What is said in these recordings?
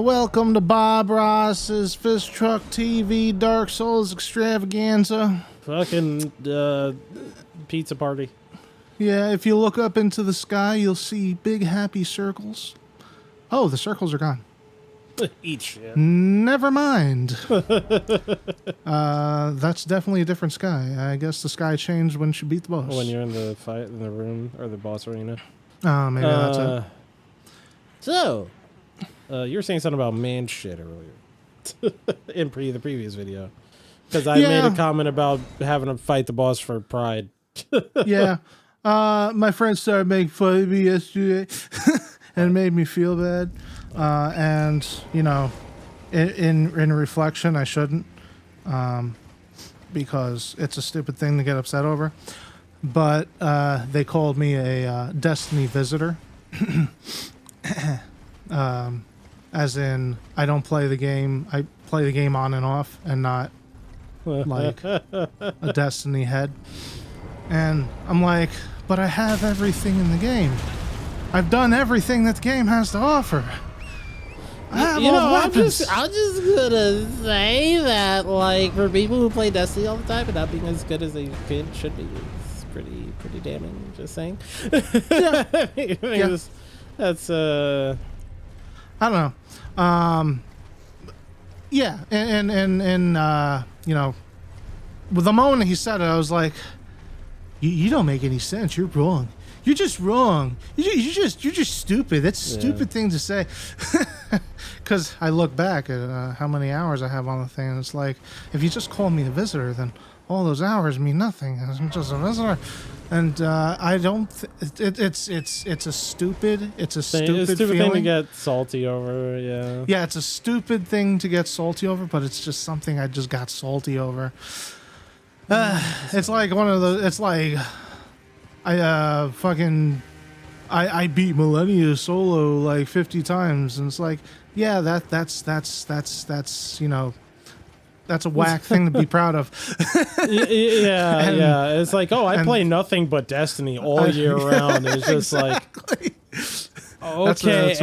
Welcome to Bob Ross's Fish Truck TV Dark Souls Extravaganza. Fucking pizza party. Yeah, if you look up into the sky, you'll see big happy circles. Oh, the circles are gone. Eat shit. Never mind. That's definitely a different sky. I guess the sky changed when she beat the boss. When you're in the fight in the room or the boss arena. Oh, maybe that's it. So, you were saying something about man shit earlier in the previous video, because I made a comment about having to fight the boss for pride. Yeah, my friend started making fun of me yesterday, and it made me feel bad. And you know, in reflection, I shouldn't, because it's a stupid thing to get upset over. But they called me a Destiny visitor. As in, I don't play the game. I play the game on and off, and not like a Destiny head. And I'm like, but I have everything in the game. I've done everything that the game has to offer. I have all weapons. I'm just gonna say that, like, for people who play Destiny all the time and not being as good as they should be, it's pretty damning. Just saying. Yeah. That's I don't know. Yeah, and you know, with the moment he said it, I was like, you don't make any sense. You're wrong. You're just wrong. You're just stupid. That's a stupid thing to say. Because I look back at how many hours I have on the thing, and it's like, if you just call me a visitor, then all those hours mean nothing. I'm just a visitor. And I don't. It's a stupid. It's a stupid feeling. Thing to get salty over. Yeah. Yeah, it's a stupid thing to get salty over, but it's just something I just got salty over. It's like one of the. It's like I beat Millennia solo like 50 times, and it's like, yeah, that's you know. That's a whack thing to be proud of. Yeah. It's like, oh, I play nothing but Destiny all year round. It's just exactly. like, okay,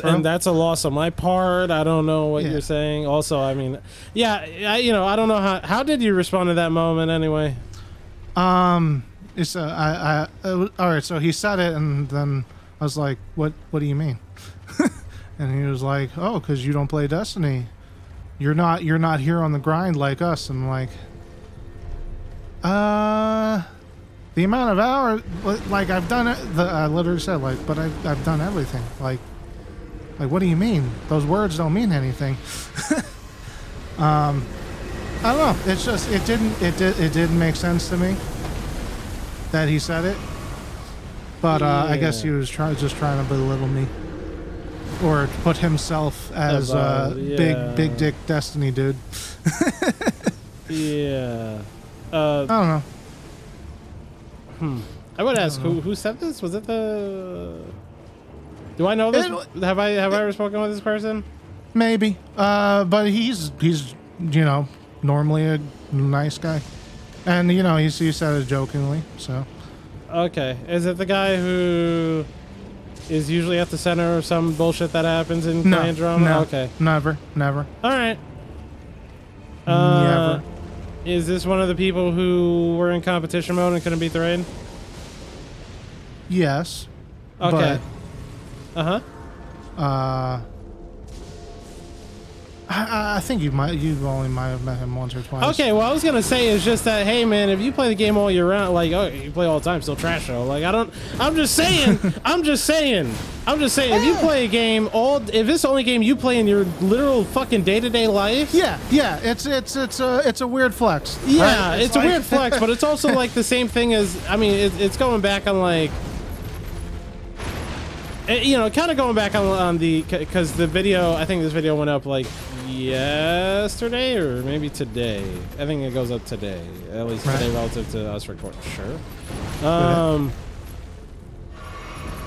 and that's a loss on my part. I don't know what you're saying. Also, I mean, I don't know how did you respond to that moment anyway? It's all right. So he said it, and then I was like, what do you mean? And he was like, oh, because you don't play Destiny. You're not here on the grind like us. And I'm like, the amount of hours, like I've done it. I literally said, like, but I've done everything. Like what do you mean? Those words don't mean anything. I don't know. It's just it didn't make sense to me that he said it. But I guess he was just trying to belittle me. Or put himself as big dick Destiny dude. Yeah. I don't know. I would ask who said this? Was it the? Do I know this? Have I ever spoken with this person? Maybe. But he's you know, normally a nice guy, and you know he said it jokingly. So. Okay. Is it the guy who is usually at the center of some bullshit that happens in client drama? No, okay. Never. All right. Never. Is this one of the people who were in competition mode and couldn't beat the raid? Yes. Okay. But, I think you only might have met him once or twice. Okay, well, I was gonna say is just that, hey man, if you play the game all year round, like, oh, you play all the time, still trash though. Like, I'm just saying, if you play a game if it's the only game you play in your literal fucking day-to-day life. Yeah, it's a weird flex. Yeah, right? it's a weird flex, but it's also like the same thing as, I mean, it's going back on like, you know, kind of going back on the, because the video, I think this video went up like yesterday or maybe today. I think it goes up today, at least today relative to us recording. Sure.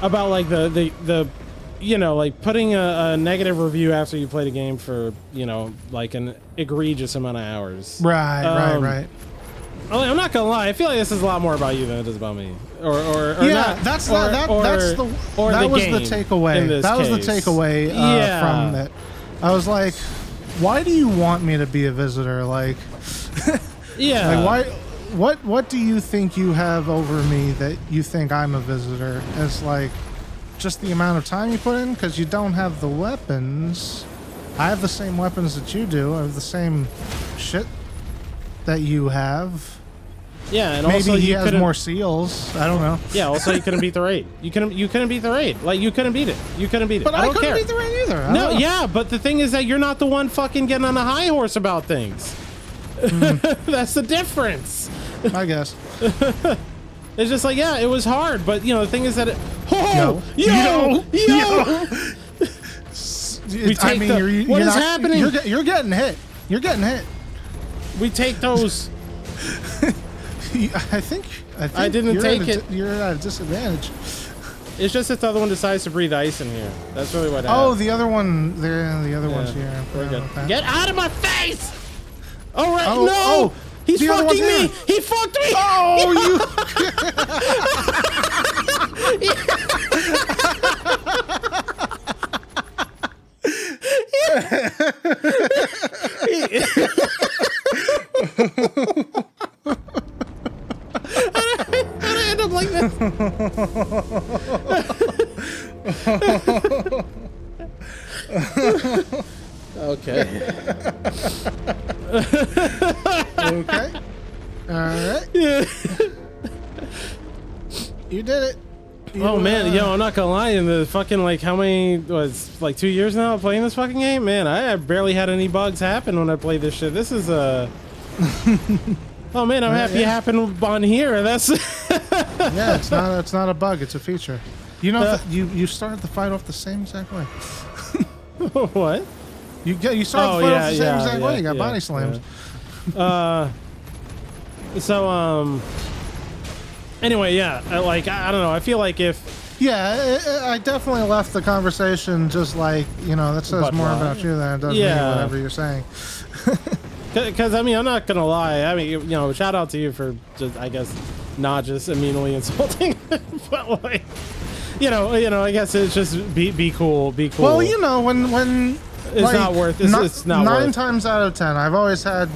About like the you know, like putting a negative review after you played a game for, you know, like an egregious amount of hours. Right. I'm not gonna lie. I feel like this is a lot more about you than it is about me. Or yeah, not, that was the takeaway. That was the takeaway from it. I was like, why do you want me to be a visitor? Like, Yeah. like what do you think you have over me that you think I'm a visitor? It's like just the amount of time you put in, because you don't have the weapons. I have the same weapons that you do. I have the same shit that you have. Yeah, and Maybe also he you has couldn't. more seals. I don't know. Yeah, also you couldn't beat the raid. You couldn't beat the raid. Like you couldn't beat it. You couldn't beat it. But I don't couldn't care. beat the rain either. I No, don't know. yeah, but the thing is that you're not the one fucking getting on a high horse about things. That's the difference. I guess. It's just like, yeah, it was hard, but you know, the thing is that yo. I mean, What you're is happening? You're getting hit. You're getting hit. We take those. I think I didn't you're take it. You're at a disadvantage. It's just that the other one decides to breathe ice in here. That's really what Oh, happened. the other one there. The other one's here. We're good. Okay. Get out of my face! All right, Oh, no! oh, He's the other fucking one's me! here. He fucked me! Oh, How'd I end up like this? Okay. Okay. All right. Yeah. You did it. Oh man, yo, I'm not gonna lie. In the fucking like, how many was like 2 years now of playing this fucking game? Man, I barely had any bugs happen when I played this shit. This is a. Oh man, I'm happy it happened on here. That's. Yeah, it's not a bug. It's a feature. You know, you started the fight off the same exact way. What? You started the fight off the same exact way. You got body slams. Yeah. Anyway, yeah. Like I don't know. I feel like if. Yeah, I definitely left the conversation just like, that says But more why? about you than it does me, whatever you're saying. Because I mean, I'm not gonna lie. I mean, shout out to you for just, I guess, not just immediately insulting, but like, I guess it's just be cool, be cool. Well, when it's like, not worth. It's not nine worth. times out of 10, I've always had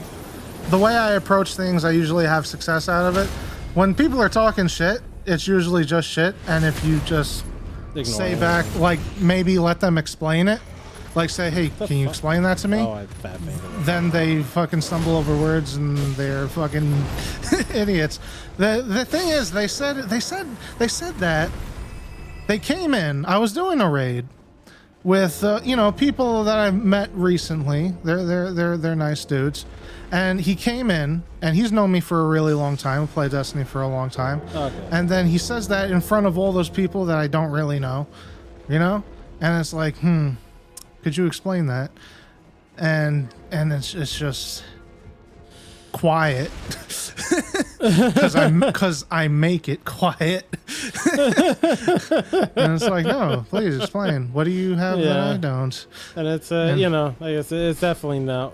the way I approach things. I usually have success out of it. When people are talking shit, it's usually just shit, and if you just Ignore say it. back, like maybe let them explain it, like say, hey, can you explain that to me? Oh, I fat fingered. Then they fucking stumble over words and they're fucking idiots. The thing is, they said that they came in. I was doing a raid with people that I've met recently. They're nice dudes, and he came in and he's known me for a really long time. We played Destiny for a long time. Okay. And then he says that in front of all those people that I don't really know, and it's like, could you explain that? And it's just quiet because I make it quiet. And it's like, no, please explain. What do you have that I don't? And it's I guess it's definitely not.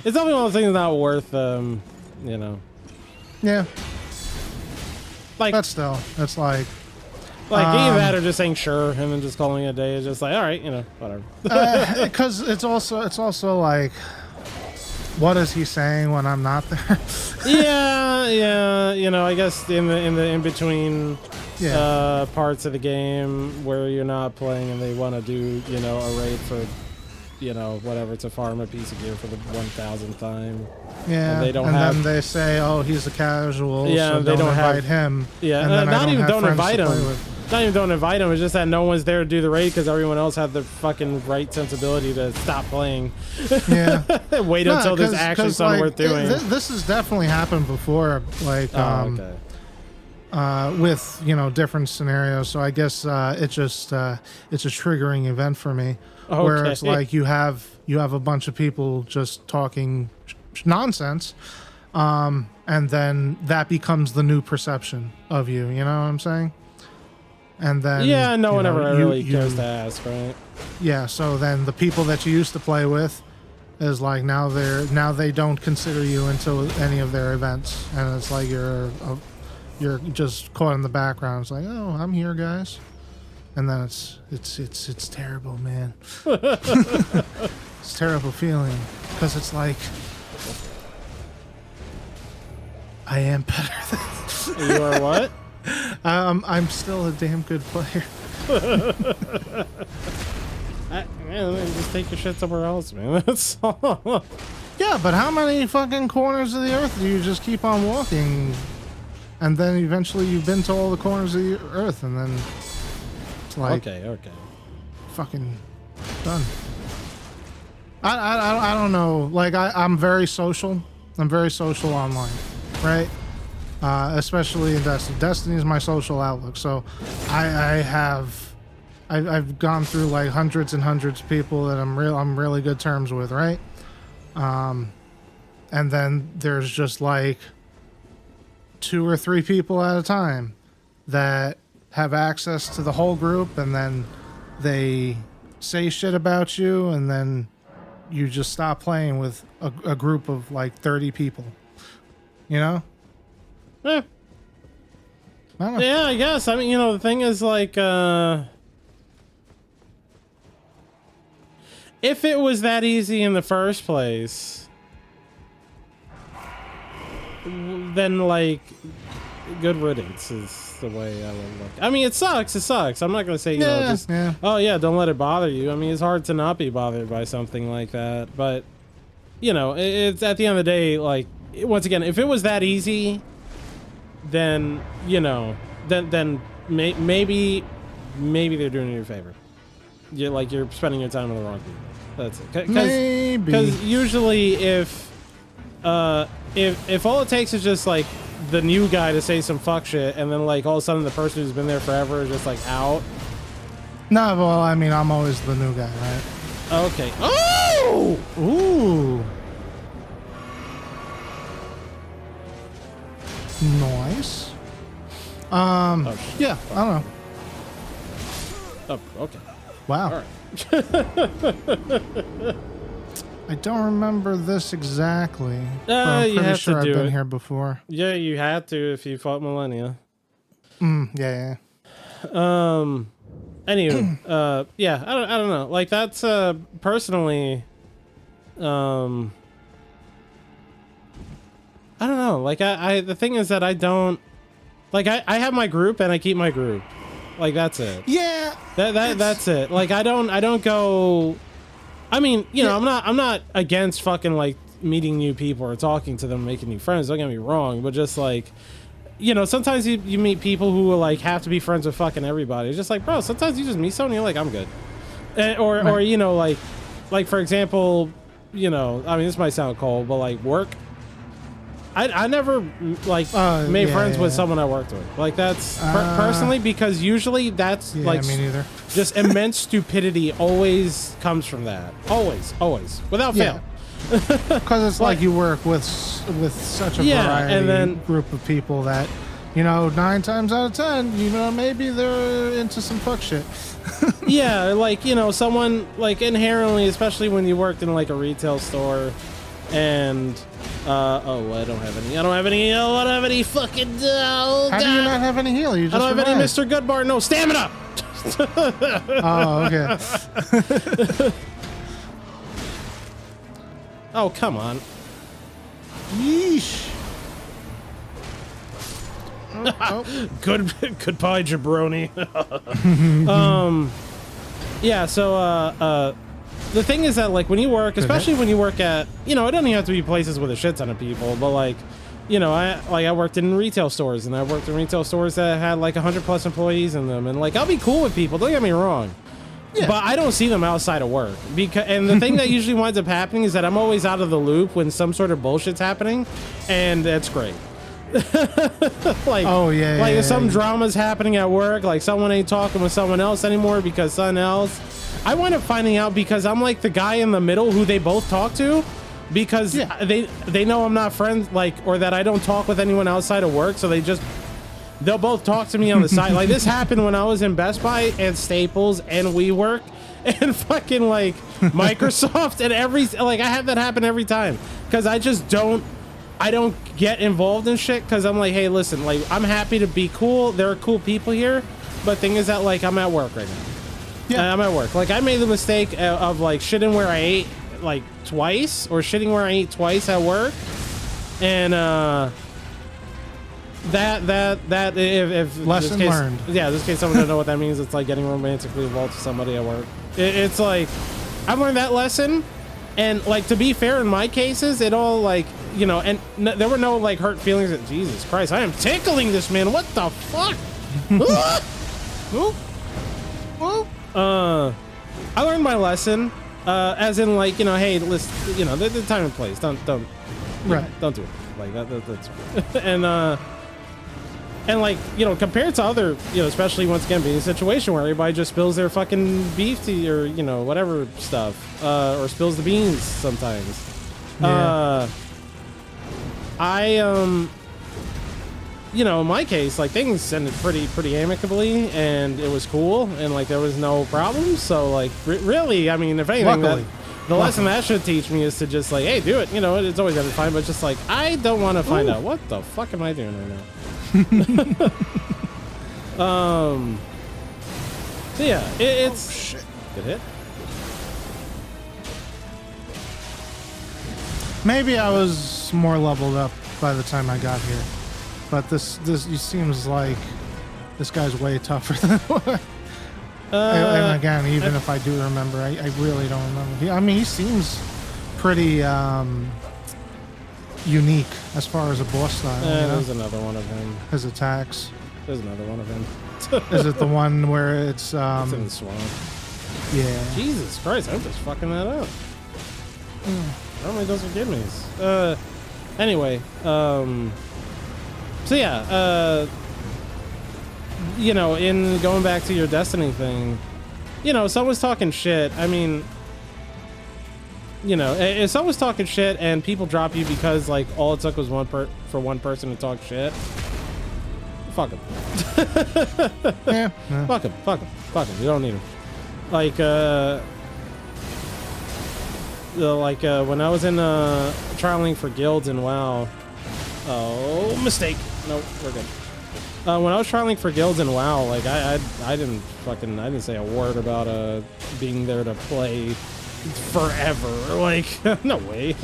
It's definitely one of those things not worth Yeah, like but still, it's like either that or just saying sure and then just calling it a day is just like, all right, whatever. because it's also like, what is he saying when I'm not there? yeah, I guess in between Yeah. parts of the game where you're not playing and they want to do a raid for whatever, to farm a piece of gear for the 1000th time. Yeah, And they don't and have- then they say, "Oh, he's a casual, Yeah, so they don't invite have- him." Yeah, and then I not even have don't friends invite to play him. with. Not even don't invite him. It's just that no one's there to do the raid because everyone else had the fucking right sensibility to stop playing. Yeah, Wait No, until there's 'cause- actually 'cause, something like, worth doing. This has definitely happened before, like Okay. with different scenarios. So I guess it's a triggering event for me, where Okay. it's like you have a bunch of people just talking nonsense, and then that becomes the new perception of you. You know what I'm saying? And then Yeah, no one ever you- really you- cares to ask, right? Yeah, so then the people that you used to play with is like now they don't consider you into any of their events, and it's like you're just caught in the background. It's like, oh, I'm here, guys, and then it's terrible, man. this terrible feeling because it's like I am better than You are what? I'm still a damn good player. Man, just take your shit somewhere else, man. That's all. Yeah, but how many fucking corners of the earth do you just keep on walking, and then eventually you've been to all the corners of the earth, and then it's like Okay. fucking done. I don't know. Like I'm very social. I'm very social online, right? Especially in Destiny. Destiny is my social outlook. So I've gone through like hundreds and hundreds of people that I'm really good terms with, right? And then there's just like 2 or 3 people at a time that have access to the whole group, and then they say shit about you, and then you just stop playing with a group of like 30 people, you know? Eh. I don't know. Yeah, I guess. I mean, you know, the thing is, like, if it was that easy in the first place, then, like, good riddance is the way I would look. I mean, it sucks. I'm not going to say, you know, just, oh, yeah, don't let it bother you. I mean, it's hard to not be bothered by something like that. But, you know, it's at the end of the day, like, once again, if it was that easy, then, you know, then maybe they're doing you a favor. You're spending your time on the wrong people. That's it. Maybe. Because usually if all it takes is just like the new guy to say some fuck shit, and then like all of a sudden the person who's been there forever is just like out. No, well, I mean, I'm always the new guy, right? Okay. Oh! Ooh. Nice. Yeah, I don't know. Oh, okay. Wow. All right. I don't remember this exactly. But I'm you pretty have sure to I've do been it. here before. Yeah, you had to if you fought Millennia. Yeah. Anywho, yeah, I don't know. Like that's personally, I don't know. Like I the thing is that I don't like I have my group and I keep my group. Like that's it. Yeah. That's it. Like I don't go. I mean, you know, I'm not against fucking like meeting new people or talking to them, making new friends. Don't get me wrong, but just like, you know, sometimes you meet people who like have to be friends with fucking everybody. It's just like, bro, sometimes you just meet someone and you're like, I'm good. Or you know, like for example, you know, I mean, this might sound cold, but like work. I never like made friends with someone I worked with. Like that's personally, because usually that's like me neither. just immense stupidity always comes from that. Always, without fail. Because it's like you work with such a variety and then, group of people that, you know, 9 times out of 10, you know, maybe they're into some fuck shit. yeah, like, you know, someone like inherently, especially when you worked in like a retail store, and I don't have any. I don't have any fucking. Oh, How do you not have any heal? You just I don't have revived. any Mr. Goodbar. No stamina. Oh, okay. Oh, come on. Yeesh. Goodbye, jabroni. Yeah, so the thing is that like when you work, especially when you work at, you know, it doesn't even have to be places with a shit ton of people, but like, you know, I worked in retail stores, and I worked in retail stores that had like 100+ employees in them, and like I'll be cool with people, don't get me wrong. Yeah. But I don't see them outside of work, and the thing that usually winds up happening is that I'm always out of the loop when some sort of bullshit's happening, and that's great. Like, if some drama's happening at work, like someone ain't talking with someone else anymore because something else, I wind up finding out because I'm like the guy in the middle who they both talk to, because they know I'm not friends, like, or that I don't talk with anyone outside of work, so they'll both talk to me on the side. Like this happened when I was in Best Buy and Staples and WeWork and fucking like Microsoft and I have that happen every time, because I don't get involved in shit, because I'm like, hey, listen, like I'm happy to be cool. There are cool people here, but thing is that like I'm at work right now. Yeah, I'm at work. Like I made the mistake of like shitting where I ate like twice, or shitting where I eat twice at work, and that if Lesson learned. Yeah, just in case someone doesn't know what that means, it's like getting romantically involved with somebody at work. It's like I've learned that lesson, and like to be fair, in my cases, it all like and there were no like hurt feelings. Jesus Christ, I am tickling this man. What the fuck? I learned my lesson, as in like hey, listen, the time and place. Don't Right. Don't do it like that. That's and like compared to other especially once again being a situation where everybody just spills their fucking beef tea or whatever stuff, or spills the beans sometimes. Yeah. In my case, like things ended pretty amicably, and it was cool, and like there was no problems. So like really, I mean, if anything, Luckily. the lesson that should teach me is to just like, hey, do it. It's always gonna be fine, but just like I don't want to find out what the fuck am I doing right now. So yeah, it's Shit. good hit. Maybe I was more leveled up by the time I got here, but this seems like this guy's way tougher than what. And again, even if I do remember, I really don't remember. He seems pretty unique as far as a boss style. There's another one of him. His attacks. There's another one of him. Is it the one where it's It's in the swamp. yeah. Jesus Christ, I'm just fucking that up. How many does it give me? Anyway, so yeah, in going back to your Destiny thing, someone's talking shit. I mean, if someone's talking shit and people drop you because like all it took was for one person to talk shit, fuck them. Yeah. Fuck them. You don't need them. Like, when I was in trialing for guilds in WoW. Oh, mistake. Nope, we're good. When I was trialing for guilds in WoW, like I didn't say a word about being there to play forever. Like, no way.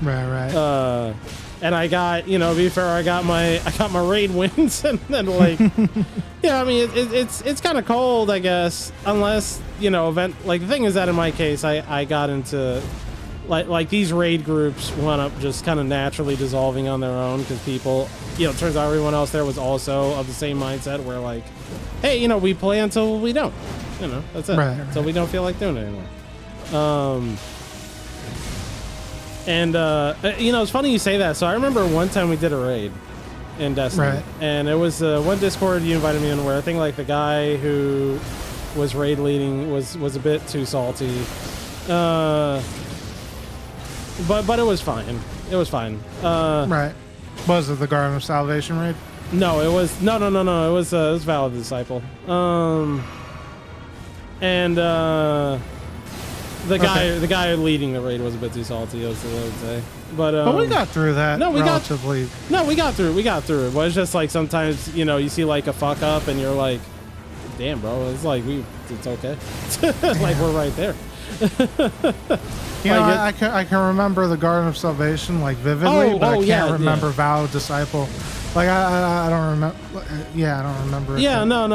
Right. And I got, to be fair, I got my raid wins, and then like, yeah, I mean, it's kind of cold, I guess, unless event. Like the thing is that in my case, I got into like these raid groups wound up just kind of naturally dissolving on their own because people, it turns out everyone else there was also of the same mindset where like, hey, we play until we don't, that's it, Right. Until we don't feel like doing it anymore. And it's funny you say that. So I remember one time we did a raid in Destiny, Right. and it was one Discord you invited me in where I think like the guy who was raid leading was a bit too salty, but it was fine. It was fine. Right. Was it the Garden of Salvation raid? No, it was no. It was Valid Disciple. And the guy leading the raid was a bit too salty, I would say. But we got through that. we got through it. But it's just like sometimes you see like a fuck up and you're like, damn, bro, it's like it's okay. Like we're right there. I can remember the Garden of Salvation like vividly, but I can't remember Vow Disciple. Like I don't remember. Yeah, I don't remember. Yeah, no.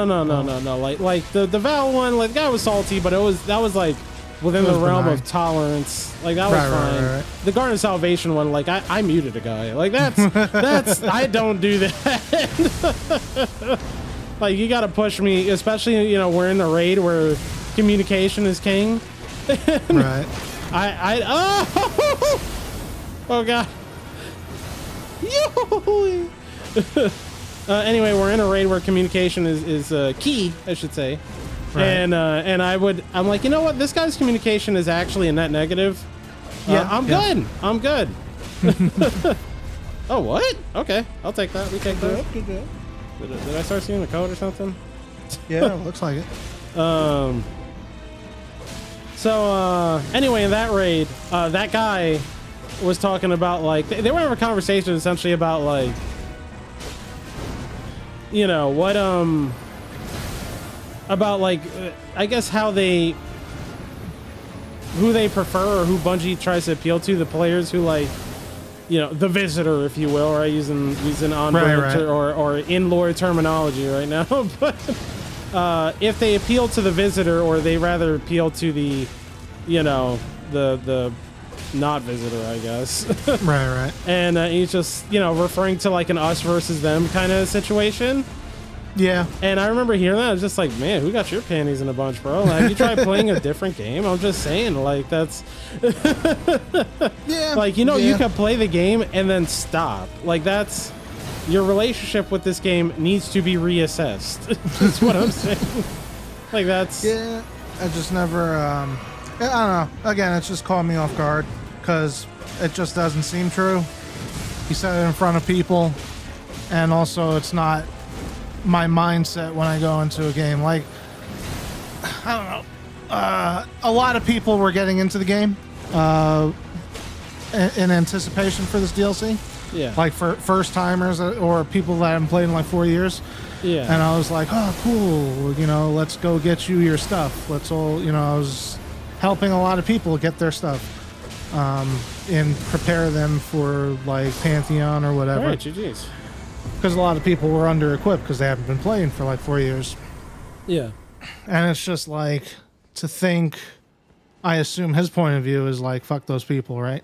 Like the Vow one, like the guy was salty, but that was like within the realm of tolerance. Like that was fine. Right. The Garden of Salvation one, like I muted a guy. Like that's I don't do that. Like you got to push me, especially we're in a raid where communication is king. Right. Oh god. Anyway, we're in a raid where communication is key, I should say. Right. And I'm like, you know what? This guy's communication is actually a net negative. I'm good. Oh, what? Okay, I'll take that. We take that. Did I start seeing the code or something? Yeah, looks like it. So anyway, in that raid, that guy was talking about like they were having a conversation essentially about like what about like I guess how they who they prefer or who Bungie tries to appeal to, the players who like, you know, the visitor, if you will, right? Using on Right. or in lore terminology right now. But if they appeal to the visitor, or they rather appeal to the, you know, the not visitor, I guess. Right. And he's just, you know, referring to like an us versus them kind of situation. Yeah. And I remember hearing that. I was just like, man, who got your panties in a bunch, bro? Like, have you tried playing a different game? I'm just saying, like, that's... Yeah. Like, you know, yeah. you can play the game and then stop. Like, that's... Your relationship with this game needs to be reassessed. That's what I'm saying. Like, that's... Yeah. I just never, I don't know. Again, it's just caught me off guard because it just doesn't seem true. He said it in front of people, and also it's not my mindset when I go into a game. Like, I don't know. A lot of people were getting into the game in anticipation for this DLC. Yeah. Like for first timers or people that haven't played in like 4 years. Yeah. And I was like, oh, cool. You know, let's go get you your stuff. Let's all, you know, I was helping a lot of people get their stuff and prepare them for like Pantheon or whatever. All right, GG's. Because a lot of people were under equipped because they haven't been playing for like 4 years. Yeah. And it's just like to think, I assume his point of view is like, fuck those people, right?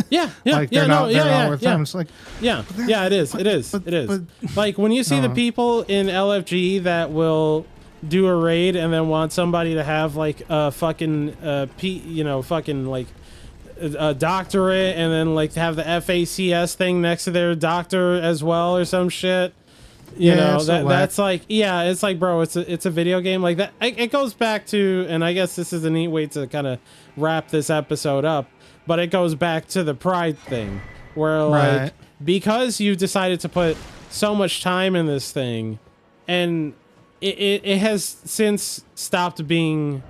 Yeah. Like they're not worth time. It's like, Yeah, it is. but- Like when you see the Uh-huh. people in LFG that will do a raid and then want somebody to have like a fucking fucking like a doctorate, and then like have the FACS thing next to their doctor as well or some shit. You know, it's so that's whack. like, yeah, it's like, bro, it's a video game like that. It goes back to, and I guess this is a neat way to kind of wrap this episode up, but it goes back to the pride thing where like, Right. because you decided to put so much time in this thing, and it has since stopped being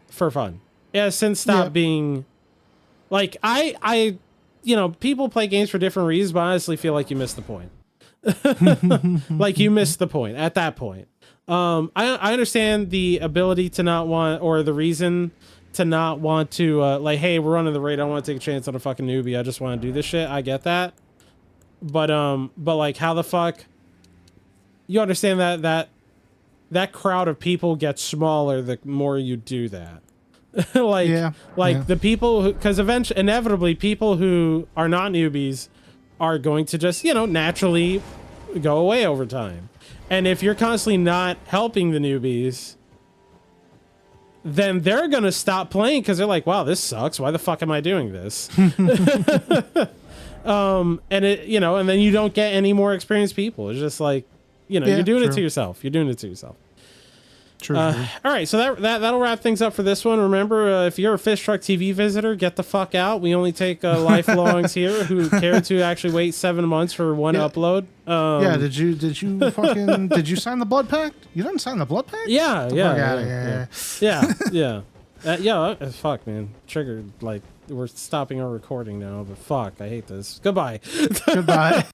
for fun. It has since stopped being like, I, you know, people play games for different reasons, but I honestly feel like you missed the point. Like you missed the point at that point. I understand the ability to not want, or the reason to not want to like, hey, we're running the raid, I don't want to take a chance on a fucking newbie, I just want to do this shit. I get that. But like, how the fuck you understand that crowd of people gets smaller the more you do that. Like the people who, because eventually, inevitably, people who are not newbies are going to just, you know, naturally go away over time. And if you're constantly not helping the newbies, then they're going to stop playing because they're like, wow, this sucks. Why the fuck am I doing this? And it, you know, and then you don't get any more experienced people. It's just like, you know, you're doing it to yourself. You're doing it to yourself. True. All right, so that'll wrap things up for this one. Remember, if you're a Fish Truck TV visitor, get the fuck out. We only take lifelongs here who care to actually wait 7 months for one upload. Yeah, did you fucking did you sign the blood pact? You didn't sign the blood pact? Yeah. Fuck, man. Triggered. Like, we're stopping our recording now, but fuck, I hate this. Goodbye. Goodbye.